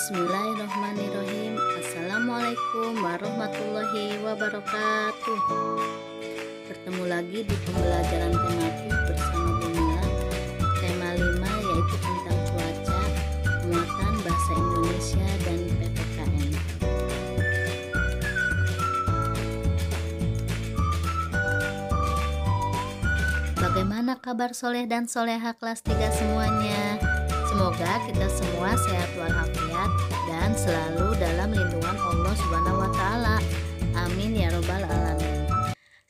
Bismillahirrahmanirrahim. Assalamualaikum warahmatullahi wabarakatuh. Bertemu lagi di pembelajaran tematik bersama Bu Mila. Tema 5 yaitu tentang cuaca, muatan bahasa Indonesia dan PPKN. Bagaimana kabar soleh dan soleha kelas 3 semuanya? Semoga kita semua sehat walafiat dan selalu dalam lindungan Allah Subhanahu wa taala. Amin ya robbal alamin.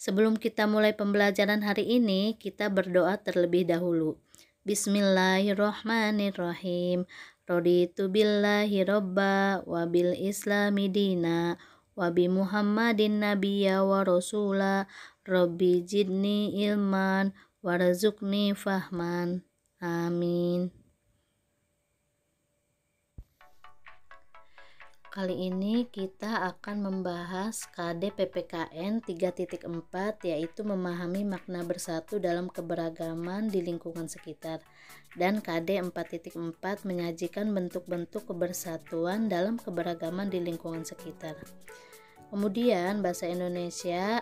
Sebelum kita mulai pembelajaran hari ini, kita berdoa terlebih dahulu. Bismillahirrahmanirrahim. Raditu billahi robba wa bil islami dina wa bi Muhammadin nabiyya wa rasula. Rabbi jidni ilman warzuqni fahman. Amin. Kali ini kita akan membahas KD PPKN 3.4 yaitu memahami makna bersatu dalam keberagaman di lingkungan sekitar, dan KD 4.4 menyajikan bentuk-bentuk kebersatuan dalam keberagaman di lingkungan sekitar. Kemudian bahasa Indonesia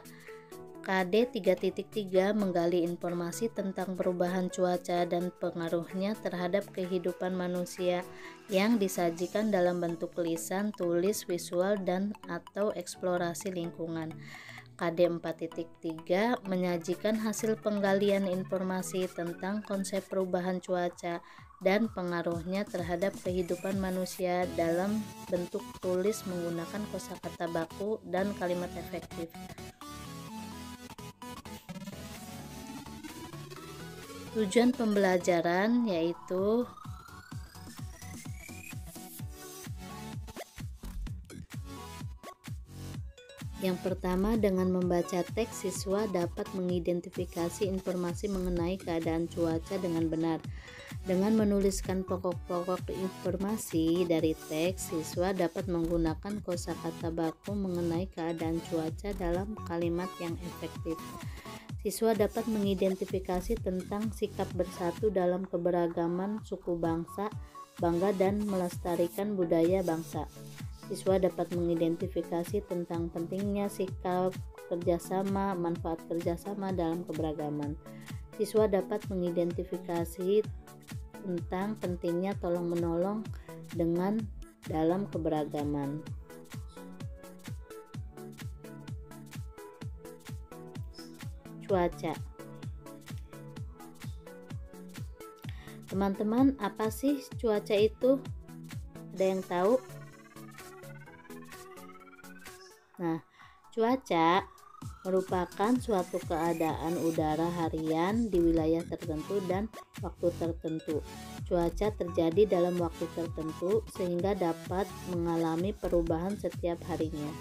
KD 3.3 menggali informasi tentang perubahan cuaca dan pengaruhnya terhadap kehidupan manusia yang disajikan dalam bentuk lisan, tulis, visual, dan atau eksplorasi lingkungan. KD 4.3 menyajikan hasil penggalian informasi tentang konsep perubahan cuaca dan pengaruhnya terhadap kehidupan manusia dalam bentuk tulis menggunakan kosakata baku dan kalimat efektif. Tujuan pembelajaran yaitu yang pertama, dengan membaca teks, siswa dapat mengidentifikasi informasi mengenai keadaan cuaca dengan benar. Dengan menuliskan pokok-pokok informasi dari teks, siswa dapat menggunakan kosakata baku mengenai keadaan cuaca dalam kalimat yang efektif. Siswa dapat mengidentifikasi tentang sikap bersatu dalam keberagaman suku bangsa, bangga dan melestarikan budaya bangsa. Siswa dapat mengidentifikasi tentang pentingnya sikap kerjasama, manfaat kerjasama dalam keberagaman. Siswa dapat mengidentifikasi tentang pentingnya tolong-menolong dengan dalam keberagaman. Cuaca. Teman-teman, apa sih cuaca itu? Ada yang tahu? Nah, cuaca merupakan suatu keadaan udara harian di wilayah tertentu dan waktu tertentu. Cuaca terjadi dalam waktu tertentu sehingga dapat mengalami perubahan setiap harinya.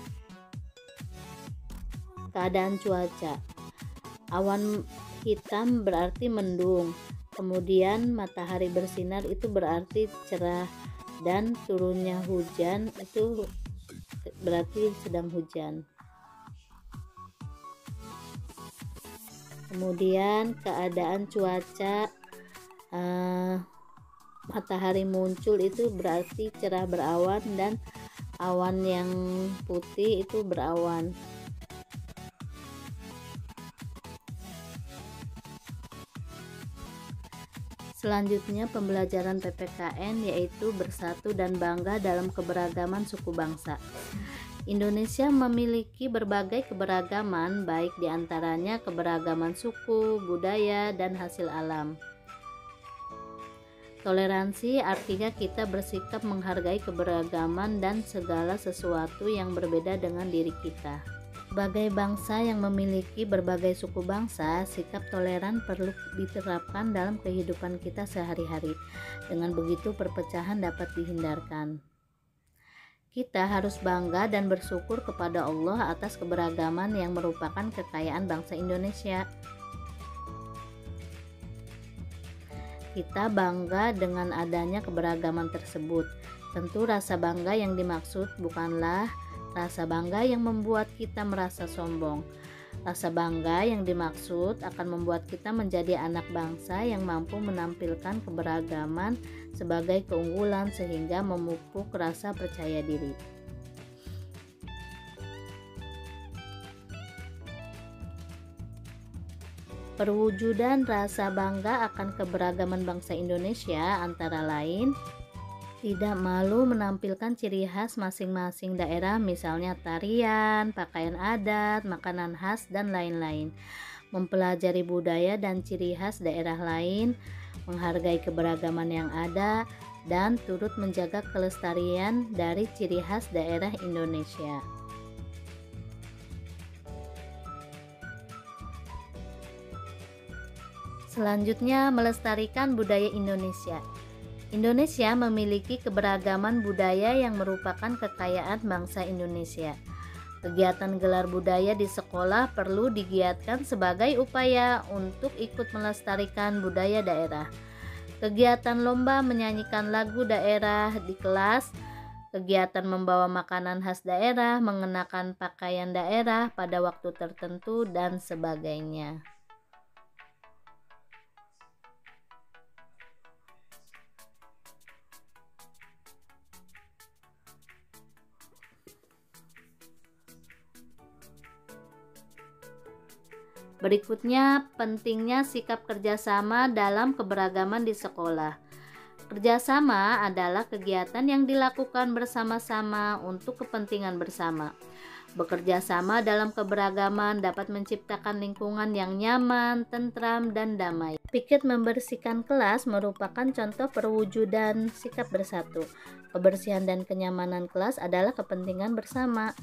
Keadaan cuaca. Awan hitam berarti mendung, kemudian matahari bersinar itu berarti cerah, dan turunnya hujan itu berarti sedang hujan. Kemudian keadaan cuaca matahari muncul itu berarti cerah berawan, dan awan yang putih itu berawan. Selanjutnya pembelajaran PPKN yaitu bersatu dan bangga dalam keberagaman suku bangsa. Indonesia memiliki berbagai keberagaman, baik diantaranya keberagaman suku, budaya, dan hasil alam. Toleransi artinya kita bersikap menghargai keberagaman dan segala sesuatu yang berbeda dengan diri kita. Sebagai bangsa yang memiliki berbagai suku bangsa, sikap toleran perlu diterapkan dalam kehidupan kita sehari-hari. Dengan begitu perpecahan dapat dihindarkan. Kita harus bangga dan bersyukur kepada Allah atas keberagaman yang merupakan kekayaan bangsa Indonesia. Kita bangga dengan adanya keberagaman tersebut. Tentu rasa bangga yang dimaksud bukanlah rasa bangga yang membuat kita merasa sombong. Rasa bangga yang dimaksud akan membuat kita menjadi anak bangsa yang mampu menampilkan keberagaman sebagai keunggulan sehingga memupuk rasa percaya diri. Perwujudan rasa bangga akan keberagaman bangsa Indonesia antara lain tidak malu menampilkan ciri khas masing-masing daerah, misalnya tarian, pakaian adat, makanan khas, dan lain-lain. Mempelajari budaya dan ciri khas daerah lain, menghargai keberagaman yang ada, dan turut menjaga kelestarian dari ciri khas daerah Indonesia. Selanjutnya, melestarikan budaya Indonesia. Indonesia memiliki keberagaman budaya yang merupakan kekayaan bangsa Indonesia. Kegiatan gelar budaya di sekolah perlu digiatkan sebagai upaya untuk ikut melestarikan budaya daerah. Kegiatan lomba menyanyikan lagu daerah di kelas, kegiatan membawa makanan khas daerah, mengenakan pakaian daerah pada waktu tertentu, dan sebagainya. Berikutnya, pentingnya sikap kerjasama dalam keberagaman di sekolah. Kerjasama adalah kegiatan yang dilakukan bersama-sama untuk kepentingan bersama. Bekerja sama dalam keberagaman dapat menciptakan lingkungan yang nyaman, tentram, dan damai. Piket membersihkan kelas merupakan contoh perwujudan sikap bersatu. Kebersihan dan kenyamanan kelas adalah kepentingan bersama.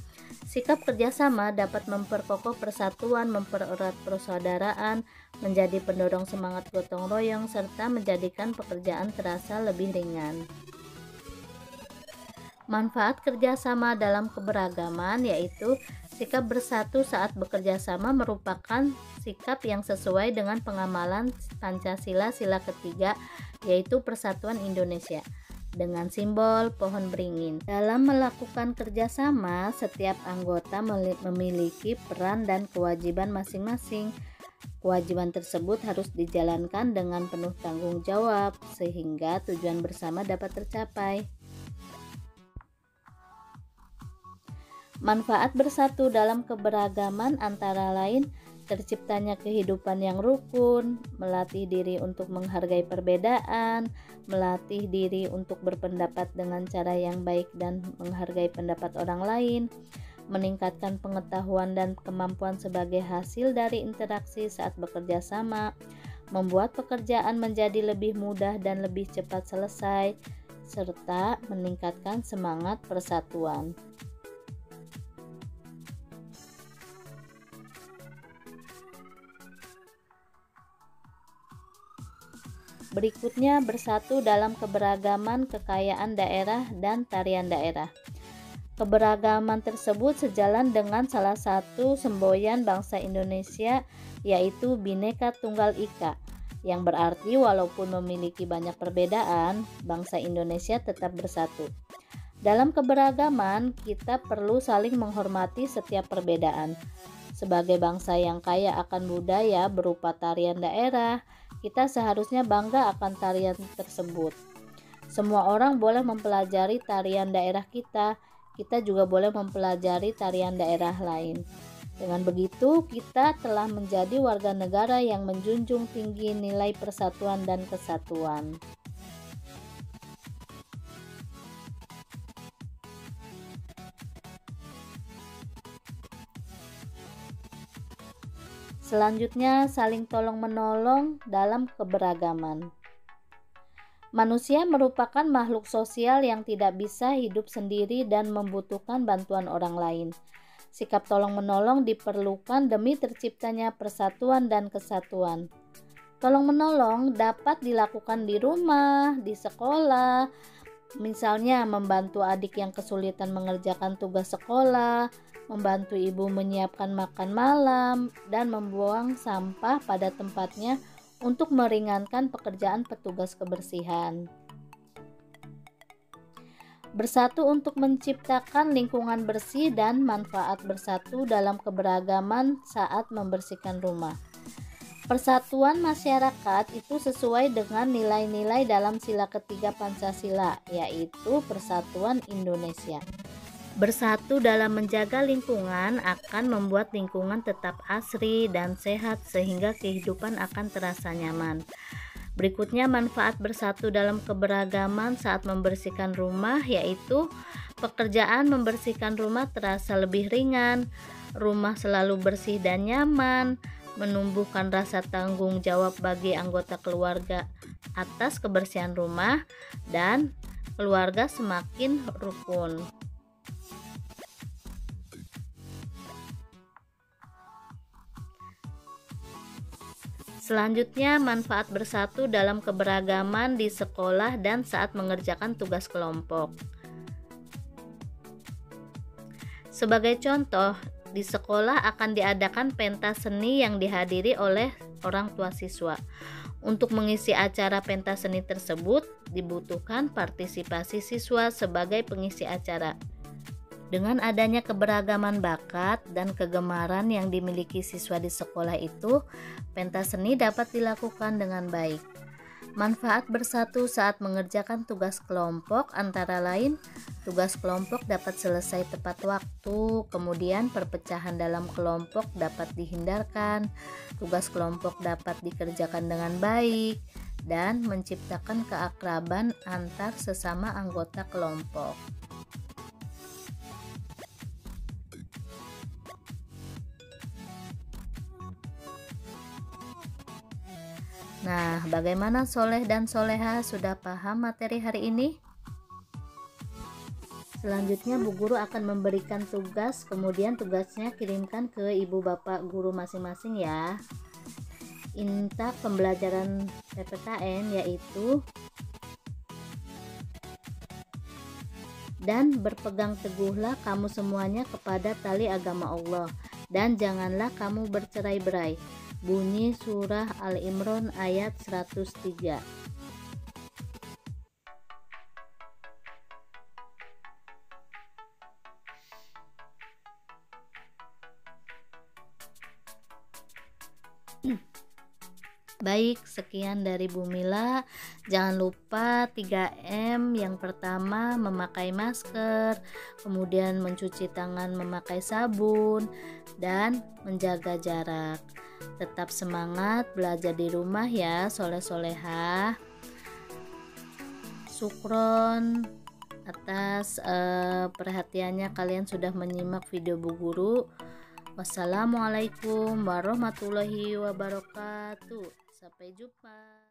Sikap kerjasama dapat memperkokoh persatuan, mempererat persaudaraan, menjadi pendorong semangat gotong royong, serta menjadikan pekerjaan terasa lebih ringan. Manfaat kerjasama dalam keberagaman yaitu sikap bersatu saat bekerja sama merupakan sikap yang sesuai dengan pengamalan Pancasila sila ketiga, yaitu Persatuan Indonesia, dengan simbol pohon beringin. Dalam melakukan kerjasama, setiap anggota memiliki peran dan kewajiban masing-masing. Kewajiban tersebut harus dijalankan dengan penuh tanggung jawab sehingga tujuan bersama dapat tercapai. Manfaat bersatu dalam keberagaman antara lain terciptanya kehidupan yang rukun, melatih diri untuk menghargai perbedaan, melatih diri untuk berpendapat dengan cara yang baik dan menghargai pendapat orang lain, meningkatkan pengetahuan dan kemampuan sebagai hasil dari interaksi saat bekerja sama, membuat pekerjaan menjadi lebih mudah dan lebih cepat selesai, serta meningkatkan semangat persatuan. Berikutnya, bersatu dalam keberagaman kekayaan daerah dan tarian daerah. Keberagaman tersebut sejalan dengan salah satu semboyan bangsa Indonesia, yaitu Bhinneka Tunggal Ika, yang berarti walaupun memiliki banyak perbedaan, bangsa Indonesia tetap bersatu. Dalam keberagaman, kita perlu saling menghormati setiap perbedaan. Sebagai bangsa yang kaya akan budaya berupa tarian daerah, kita seharusnya bangga akan tarian tersebut. Semua orang boleh mempelajari tarian daerah kita. Kita juga boleh mempelajari tarian daerah lain. Dengan begitu, kita telah menjadi warga negara yang menjunjung tinggi nilai persatuan dan kesatuan. Selanjutnya, saling tolong-menolong dalam keberagaman. Manusia merupakan makhluk sosial yang tidak bisa hidup sendiri dan membutuhkan bantuan orang lain. Sikap tolong-menolong diperlukan demi terciptanya persatuan dan kesatuan. Tolong-menolong dapat dilakukan di rumah, di sekolah, misalnya membantu adik yang kesulitan mengerjakan tugas sekolah, membantu ibu menyiapkan makan malam, dan membuang sampah pada tempatnya untuk meringankan pekerjaan petugas kebersihan. Bersatu untuk menciptakan lingkungan bersih dan manfaat bersatu dalam keberagaman saat membersihkan rumah. Persatuan masyarakat itu sesuai dengan nilai-nilai dalam sila ketiga Pancasila, yaitu Persatuan Indonesia. Bersatu dalam menjaga lingkungan akan membuat lingkungan tetap asri dan sehat sehingga kehidupan akan terasa nyaman. Berikutnya manfaat bersatu dalam keberagaman saat membersihkan rumah, yaitu pekerjaan membersihkan rumah terasa lebih ringan, rumah selalu bersih dan nyaman, menumbuhkan rasa tanggung jawab bagi anggota keluarga atas kebersihan rumah, dan keluarga semakin rukun. Selanjutnya, manfaat bersatu dalam keberagaman di sekolah dan saat mengerjakan tugas kelompok. Sebagai contoh, di sekolah akan diadakan pentas seni yang dihadiri oleh orang tua siswa. Untuk mengisi acara pentas seni tersebut, dibutuhkan partisipasi siswa sebagai pengisi acara. Dengan adanya keberagaman bakat dan kegemaran yang dimiliki siswa di sekolah itu, pentas seni dapat dilakukan dengan baik. Manfaat bersatu saat mengerjakan tugas kelompok antara lain, tugas kelompok dapat selesai tepat waktu, kemudian perpecahan dalam kelompok dapat dihindarkan, tugas kelompok dapat dikerjakan dengan baik, dan menciptakan keakraban antar sesama anggota kelompok. Nah, bagaimana Soleh dan Soleha, sudah paham materi hari ini? Selanjutnya Bu Guru akan memberikan tugas, kemudian tugasnya kirimkan ke Ibu Bapak Guru masing-masing ya. Intak pembelajaran PPKN yaitu dan berpegang teguhlah kamu semuanya kepada tali agama Allah dan janganlah kamu bercerai-berai. Bunyi surah Al-Imran ayat 103. Baik, sekian dari Bu Mila. Jangan lupa 3M. Yang pertama, memakai masker, kemudian mencuci tangan memakai sabun, dan menjaga jarak. Tetap semangat belajar di rumah ya, soleh-soleha. Syukron atas perhatiannya, kalian sudah menyimak video Bu Guru. Wassalamualaikum warahmatullahi wabarakatuh. Sampai jumpa.